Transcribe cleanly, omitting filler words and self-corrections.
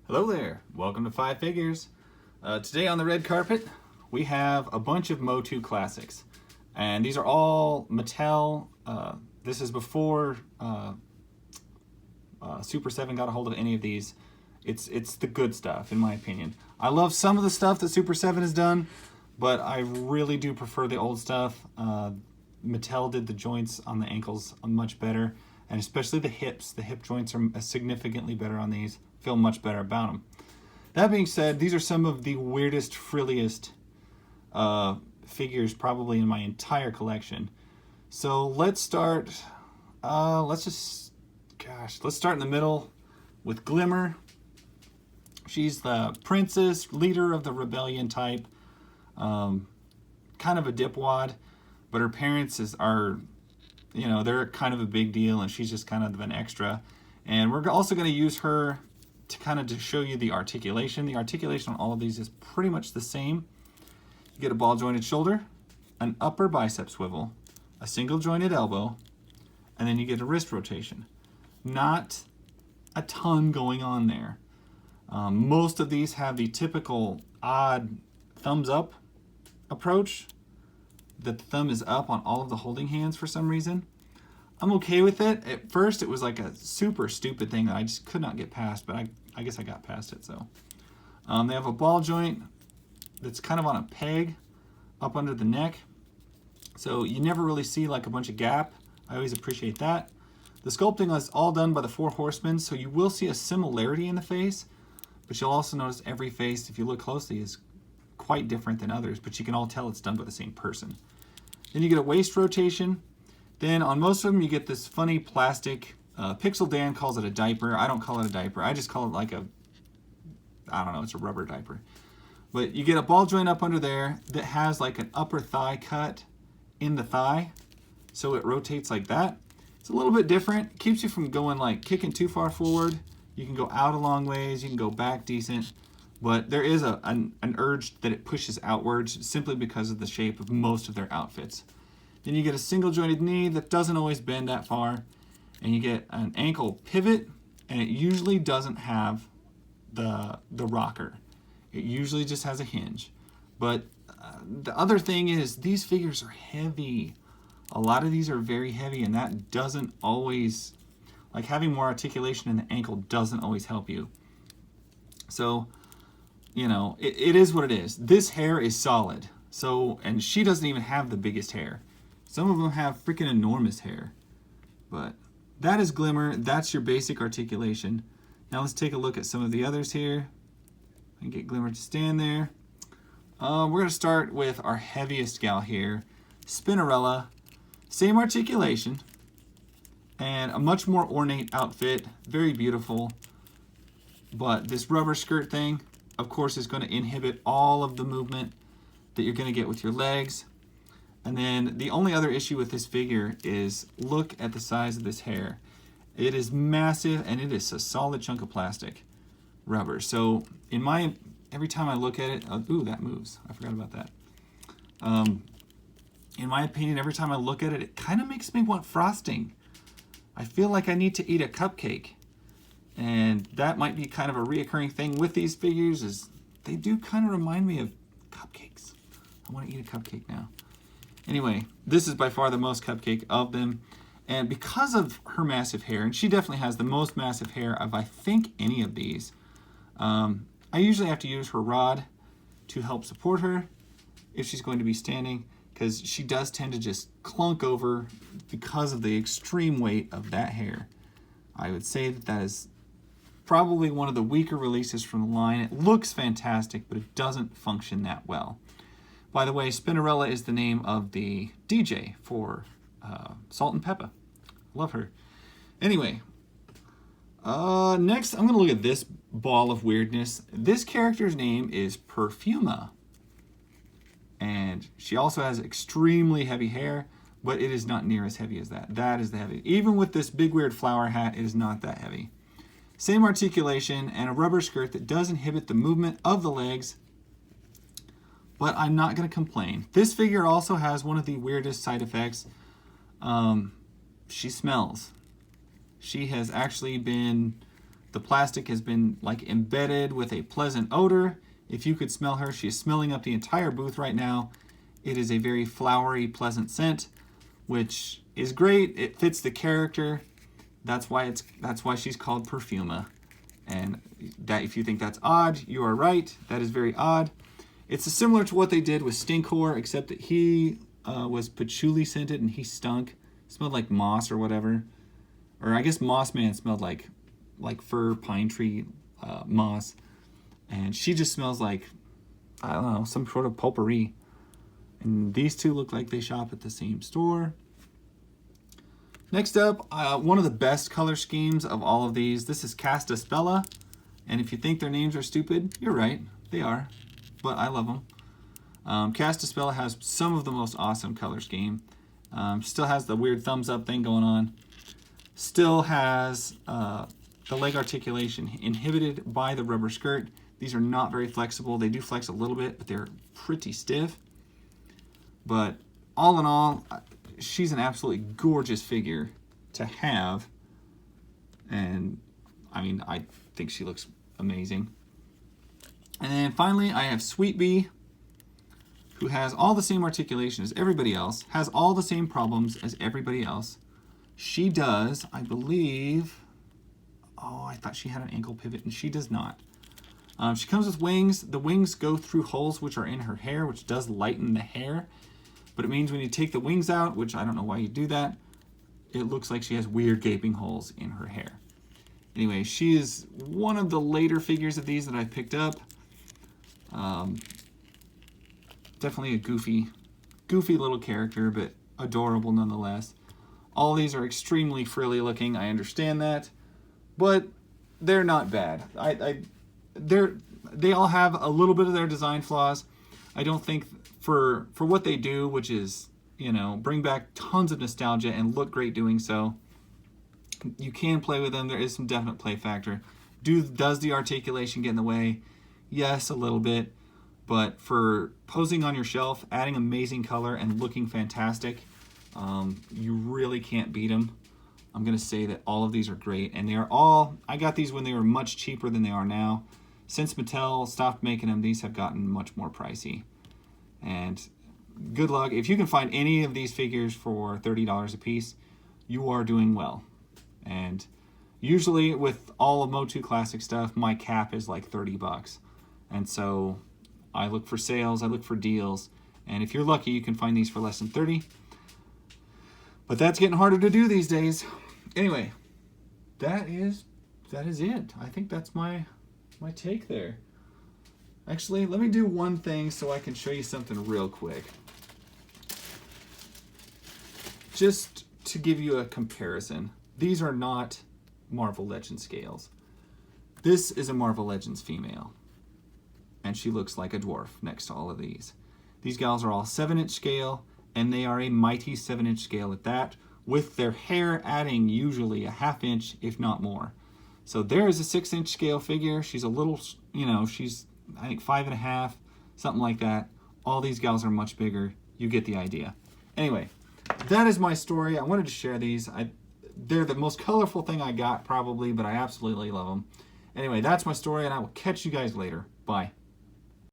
Hello there, welcome to Five Figures. Today on the red carpet, we have a bunch of MOTUC classics. And these are all Mattel. This is before Super 7 got a hold of any of these. It's the good stuff, in my opinion. I love some of the stuff that Super 7 has done, but I really do prefer the old stuff. Mattel did the joints on the ankles much better, and especially the hips. The hip joints are significantly better on these. Feel much better about them. That being said, these are some of the weirdest, frilliest figures probably in my entire collection. So let's start. Let's start in the middle with Glimmer. She's the princess, leader of the rebellion type. Kind of a dipwad, but her parents are, they're kind of a big deal, and she's just kind of an extra. And we're also going to use her to kind of show you the articulation. The articulation on all of these is pretty much the same. You get a ball jointed shoulder, an upper bicep swivel, a single jointed elbow, and then you get a wrist rotation. Not a ton going on there. Most of these have the typical odd thumbs up approach, that the thumb is up on all of the holding hands for some reason. I'm okay with it. At first it was like a super stupid thing that I just could not get past, but I guess I got past it. So they have a ball joint that's kind of on a peg up under the neck, so you never really see like a bunch of gap. I always appreciate that. The sculpting is all done by the Four Horsemen, so you will see a similarity in the face, but you'll also notice every face, if you look closely, is quite different than others, but you can all tell it's done by the same person. Then you get a waist rotation. Then on most of them you get this funny plastic, Pixel Dan calls it a diaper. I don't call it a diaper. I just call it like it's a rubber diaper. But you get a ball joint up under there that has like an upper thigh cut in the thigh, so it rotates like that. It's a little bit different. It keeps you from going like kicking too far forward. You can go out a long ways, you can go back decent, but there is an urge that it pushes outwards simply because of the shape of most of their outfits. Then you get a single jointed knee that doesn't always bend that far, and you get an ankle pivot, and it usually doesn't have the rocker. It usually just has a hinge. But the other thing is these figures are heavy. A lot of these are very heavy, and that doesn't always, like having more articulation in the ankle doesn't always help you. So, it is what it is. This hair is solid. So, and she doesn't even have the biggest hair. Some of them have freaking enormous hair. But that is Glimmer. That's your basic articulation. Now let's take a look at some of the others here. I can get Glimmer to stand there. We're going to start with our heaviest gal here, Spinnerella. Same articulation and a much more ornate outfit. Very beautiful. But this rubber skirt thing, of course, is going to inhibit all of the movement that you're going to get with your legs. And then the only other issue with this figure is look at the size of this hair. It is massive, and it is a solid chunk of plastic rubber. So every time I look at it, ooh, that moves. I forgot about that. In my opinion, every time I look at it, it kind of makes me want frosting. I feel like I need to eat a cupcake. And that might be kind of a reoccurring thing with these figures, is they do kind of remind me of cupcakes. I want to eat a cupcake now. Anyway, this is by far the most cupcake of them. And because of her massive hair, and she definitely has the most massive hair of, I think, any of these, I usually have to use her rod to help support her if she's going to be standing, because she does tend to just clunk over because of the extreme weight of that hair. I would say that is probably one of the weaker releases from the line. It looks fantastic, but it doesn't function that well. By the way, Spinnerella is the name of the DJ for Salt and Peppa. Love her. Anyway, next I'm going to look at this ball of weirdness. This character's name is Perfume A. And she also has extremely heavy hair, but it is not near as heavy as that. That is the heavy. Even with this big weird flower hat, it is not that heavy. Same articulation and a rubber skirt that does inhibit the movement of the legs, but I'm not going to complain. This figure also has one of the weirdest side effects. She smells. She has actually been The plastic has been like embedded with a pleasant odor. If you could smell her, she is smelling up the entire booth right now. It is a very flowery, pleasant scent, which is great. It fits the character. That's why she's called Perfume A. And that, if you think that's odd, you are right. That is very odd. It's similar to what they did with Stinkor, except that he was patchouli scented and he stunk. Smelled like moss or whatever. Or I guess Moss Man smelled like fir, pine tree, moss. And she just smells like, I don't know, some sort of potpourri. And these two look like they shop at the same store. Next up, one of the best color schemes of all of these. This is Casta Spella. And if you think their names are stupid, you're right. They are. But I love them. Casta Spella has some of the most awesome color scheme. Still has the weird thumbs up thing going on. Still has the leg articulation inhibited by the rubber skirt. These are not very flexible. They do flex a little bit, but they're pretty stiff. But all in all, she's an absolutely gorgeous figure to have. And I mean, I think she looks amazing. And then finally, I have Sweet Bee, who has all the same articulation as everybody else, has all the same problems as everybody else. She does, I believe, oh, I thought she had an ankle pivot, and she does not. She comes with wings. The wings go through holes which are in her hair, which does lighten the hair. But it means when you take the wings out, which I don't know why you do that, it looks like she has weird gaping holes in her hair. Anyway, she is one of the later figures of these that I picked up. Definitely a goofy little character, but adorable nonetheless. All these are extremely frilly looking, I understand that, but they're not bad. They all have a little bit of their design flaws. I don't think for what they do, which is, you know, bring back tons of nostalgia and look great doing so, you can play with them. There is some definite play factor. Does the articulation get in the way? Yes, a little bit. But for posing on your shelf, adding amazing color and looking fantastic, you really can't beat them. I'm going to say that all of these are great. And they are all, I got these when they were much cheaper than they are now. Since Mattel stopped making them, these have gotten much more pricey. And good luck. If you can find any of these figures for $30 a piece, you are doing well. And usually with all of MOTUC Classic stuff, my cap is like 30 bucks. And so I look for sales, I look for deals. And if you're lucky, you can find these for less than 30. But that's getting harder to do these days. Anyway, that is it. I think that's my take there. Actually, let me do one thing so I can show you something real quick. Just to give you a comparison. These are not Marvel Legends scales. This is a Marvel Legends female. And she looks like a dwarf next to all of these. These gals are all 7-inch scale, and they are a mighty 7-inch scale at that, with their hair adding usually a 1/2 inch, if not more. So there is a 6-inch scale figure. She's a little, you know, she's, I think, 5.5, something like that. All these gals are much bigger. You get the idea. Anyway, that is my story. I wanted to share these. They're the most colorful thing I got, probably, but I absolutely love them. Anyway, that's my story, and I will catch you guys later. Bye.